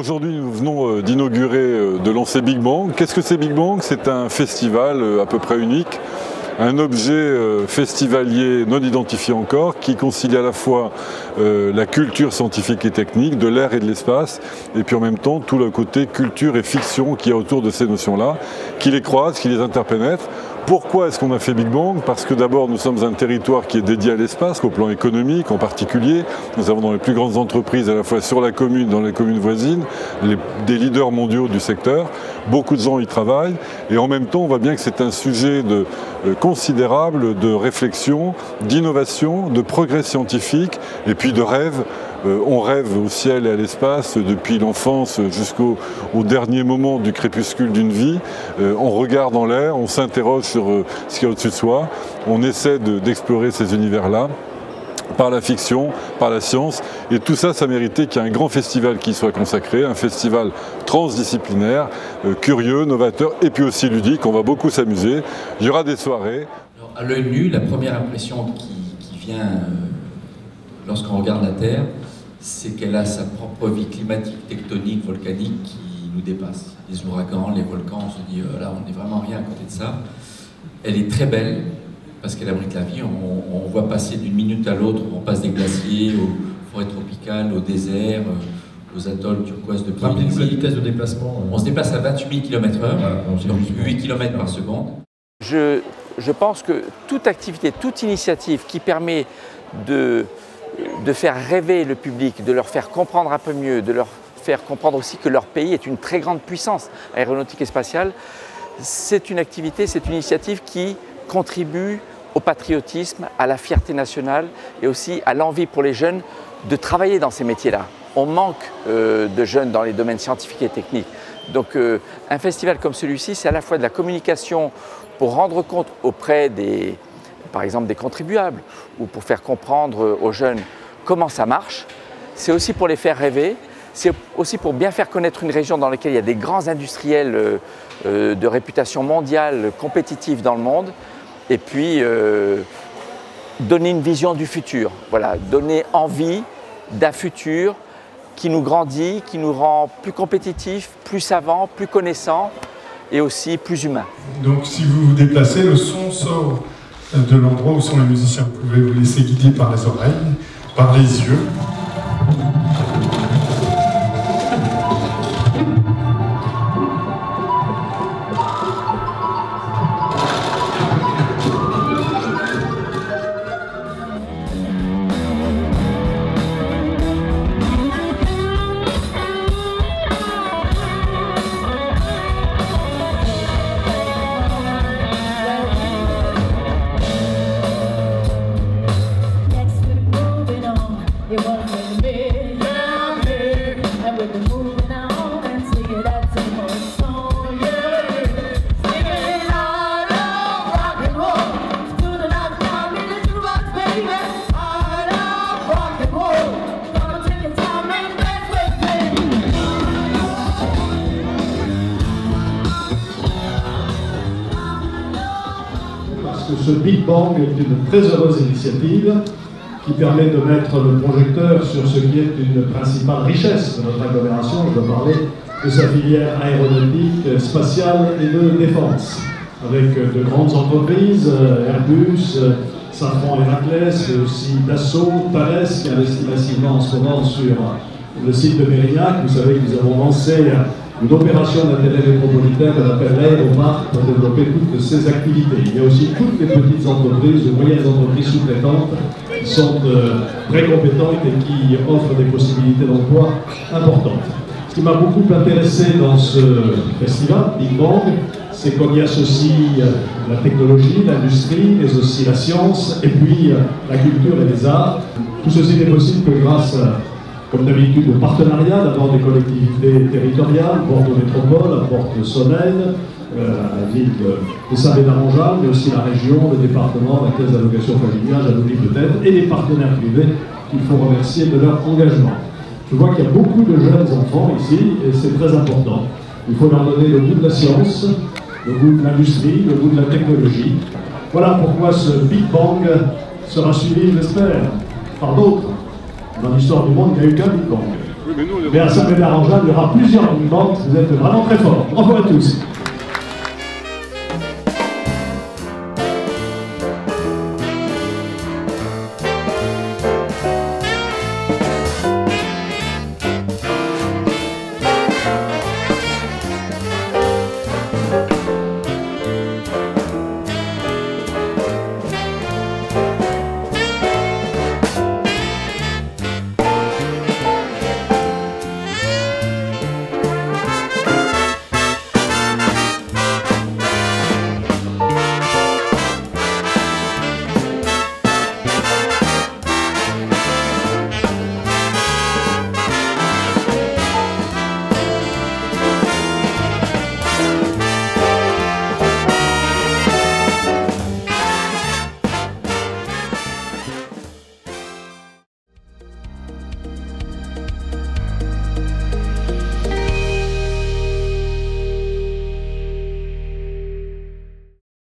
Aujourd'hui, nous venons d'inaugurer, de lancer Big Bang. Qu'est-ce que c'est Big Bang? C'est un festival à peu près unique, un objet festivalier non identifié encore, qui concilie à la fois la culture scientifique et technique, de l'air et de l'espace, et puis en même temps tout le côté culture et fiction qui est autour de ces notions-là, qui les croise, qui les interpénètre. Pourquoi est-ce qu'on a fait Big Bang? Parce que d'abord nous sommes un territoire qui est dédié à l'espace, au plan économique en particulier. Nous avons dans les plus grandes entreprises à la fois sur la commune, dans les communes voisines, des leaders mondiaux du secteur. Beaucoup de gens y travaillent et en même temps on voit bien que c'est un sujet considérable de réflexion, d'innovation, de progrès scientifique et puis de rêve. On rêve au ciel et à l'espace depuis l'enfance jusqu'au dernier moment du crépuscule d'une vie. On regarde en l'air, on s'interroge sur ce qu'il y a au-dessus de soi. On essaie d'explorer ces univers-là par la fiction, par la science. Et tout ça, ça méritait qu'il y ait un grand festival qui soit consacré, un festival transdisciplinaire, curieux, novateur et puis aussi ludique. On va beaucoup s'amuser. Il y aura des soirées. Alors, à l'œil nu, la première impression qui vient lorsqu'on regarde la Terre, c'est qu'elle a sa propre vie climatique, tectonique, volcanique qui nous dépasse. Les ouragans, les volcans, on se dit là on n'est vraiment rien à côté de ça. Elle est très belle parce qu'elle abrite la vie. On voit passer d'une minute à l'autre, on passe des glaciers aux forêts tropicales, au désert, aux atolls turquoises de Polynésie. La vitesse de déplacement. On se déplace à 28 000 km/h, donc 8 km par seconde. Je pense que toute activité, toute initiative qui permet de faire rêver le public, de leur faire comprendre un peu mieux, de leur faire comprendre aussi que leur pays est une très grande puissance aéronautique et spatiale, c'est une activité, c'est une initiative qui contribue au patriotisme, à la fierté nationale et aussi à l'envie pour les jeunes de travailler dans ces métiers-là. On manque de jeunes dans les domaines scientifiques et techniques. Donc un festival comme celui-ci, c'est à la fois de la communication pour rendre compte auprès par exemple des contribuables ou pour faire comprendre aux jeunes comment ça marche. C'est aussi pour les faire rêver, c'est aussi pour bien faire connaître une région dans laquelle il y a des grands industriels de réputation mondiale, compétitifs dans le monde, et puis donner une vision du futur, voilà, donner envie d'un futur qui nous grandit, qui nous rend plus compétitifs, plus savants, plus connaissants et aussi plus humains. Donc si vous vous déplacez, le son sort de l'endroit où sont les musiciens. Vous pouvez vous laisser guider par les oreilles, par les yeux. Ce Big Bang est une très heureuse initiative qui permet de mettre le projecteur sur ce qui est une principale richesse de notre agglomération. Je veux parler de sa filière aéronautique, spatiale et de défense, avec de grandes entreprises, Airbus, Safran et Héraclès, mais aussi Dassault, Thales, qui investit massivement en ce moment sur le site de Mérignac. Vous savez que nous avons lancé une opération d'intérêt métropolitain qu'on appelle l'Aéroparc pour développer toutes ces activités. Il y a aussi toutes les petites entreprises, les moyennes entreprises sous-traitantes qui sont très compétentes et qui offrent des possibilités d'emploi importantes. Ce qui m'a beaucoup intéressé dans ce festival, Big Bang, c'est qu'on y associe la technologie, l'industrie, mais aussi la science, et puis la culture et les arts. Tout ceci n'est possible que grâce comme d'habitude, au partenariat, d'abord des collectivités territoriales, Bordeaux Métropole, à Porte-Soleil, la ville de Saint-Bénard-en-Jalles, mais aussi la région, le département, la caisse d'allocation familiale, j'en oublie peut-être, et les partenaires privés qu'il faut remercier de leur engagement. Je vois qu'il y a beaucoup de jeunes enfants ici, et c'est très important. Il faut leur donner le goût de la science, le goût de l'industrie, le goût de la technologie. Voilà pourquoi ce Big Bang sera suivi, j'espère, par d'autres. Dans l'histoire du monde, il n'y a eu qu'un Big Bang. Mais à Saint-Médard-en-Jalles, il y aura plusieurs Big Bang. Vous êtes vraiment très forts. Bravo à tous.